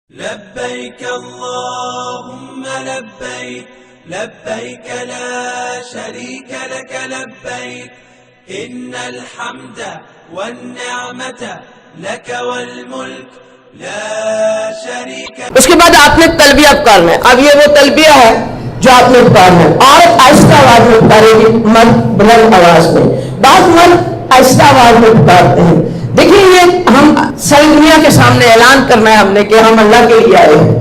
لبيك اللهم لبيك لبيك لا شريك لك لبيك إن الحمد والنعمة لك والملك لا شريك. اس کے بعد آپ نے تلبیہ پکارنا ہے. اب یہ وہ تلبیہ ہے جو آپ نے پکارنا ہے. عورت آہستہ آواز میں پکارے گی, مرد بلند آواز میں. بعض مرد آہستہ آواز میں پکارتے ہیں. دیکھیں یہ ہم ساری دنیا کے سامنے اعلان کرنا ہے ہم نے کہ ہم اللہ کے لیے آئے ہیں.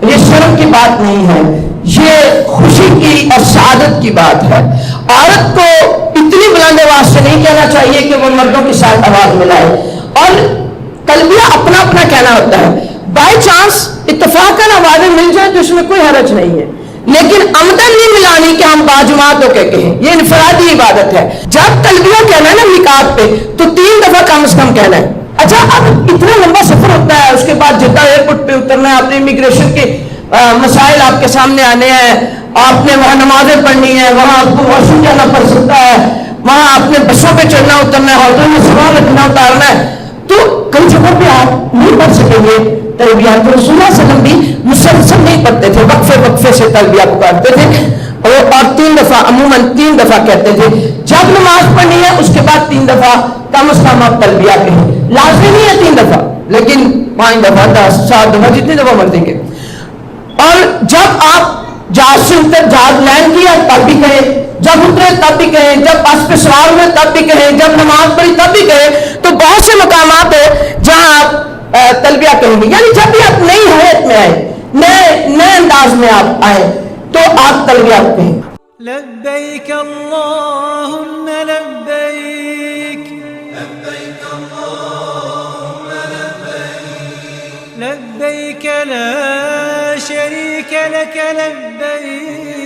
یہ شرم کی بات نہیں ہے, یہ خوشی کی اور سعادت کی بات ہے. عورت کو اتنی بلند آواز سے نہیں کہنا چاہیے کہ وہ مردوں کے ساتھ آواز ملائے, اور تلبیہ اپنا اپنا کہنا ہوتا ہے. بائی چانس اتفاقاً آوازیں مل جائیں تو اس میں کوئی حرج نہیں ہے, لیکن عمدن نہیں ملانی کہ ہم باجماعت ہو کے کہیں. یہ انفرادی عبادت ہے. جب تلبیہ کہنا ہے نا نکات پہ تو 3 دفعہ کم از کم کہنا ہے. اچھا اب اتنا لمبا سفر ہوتا ہے, اس کے بعد جدہ ایئرپورٹ پہ اترنا ہے, آپ نے امیگریشن کے مسائل آپ کے سامنے آنے ہیں, آپ نے وہاں نمازیں پڑھنی ہے, وہاں آپ کو واش روم جانا پڑ سکتا ہے, وہاں آپ نے بسوں پہ چڑھنا اترنا ہے, ہوٹل میں سامان رکھنا اتارنا ہے, تو کئی جگہوں پہ آپ نہیں پڑھ سکیں گے تلبیہ. تو رسول اللہ صلی اللہ علیہ وسلم بھی مسلسل نہیں پڑھتے تھے, وقفے وقفے سے تلبیہ پکارتے تھے, اور 3 دفعہ عموماً 3 دفعہ کہتے تھے. جب نماز پڑھنی ہے اس کے بعد 3 دفعہ کم از کم آپ تلبیہ کہیں. لازمی نہیں ہے 3 دفعہ, لیکن 5 دفعہ 10 7 دفعہ جتنی دفعہ مرضی کے. اور جب آپ جہاز سے اتر, جہاز لینڈ کیا تب بھی کہیں, جب اترے تب بھی کہیں, جب بس پہ سوار ہوئے تب بھی کہیں, جب نماز پڑھی تب بھی کہیں. تو بہت سے مقامات ہیں جہاں آپ تلبیہ کہیں گے. یعنی جب بھی آپ نئی حیت میں آئے, نئے انداز میں آپ آئے تو آپ تلبیہ کہیں. لبيك اللهم لبيك لبيك اللهم لبيك لبيك لا شريك لك لبيك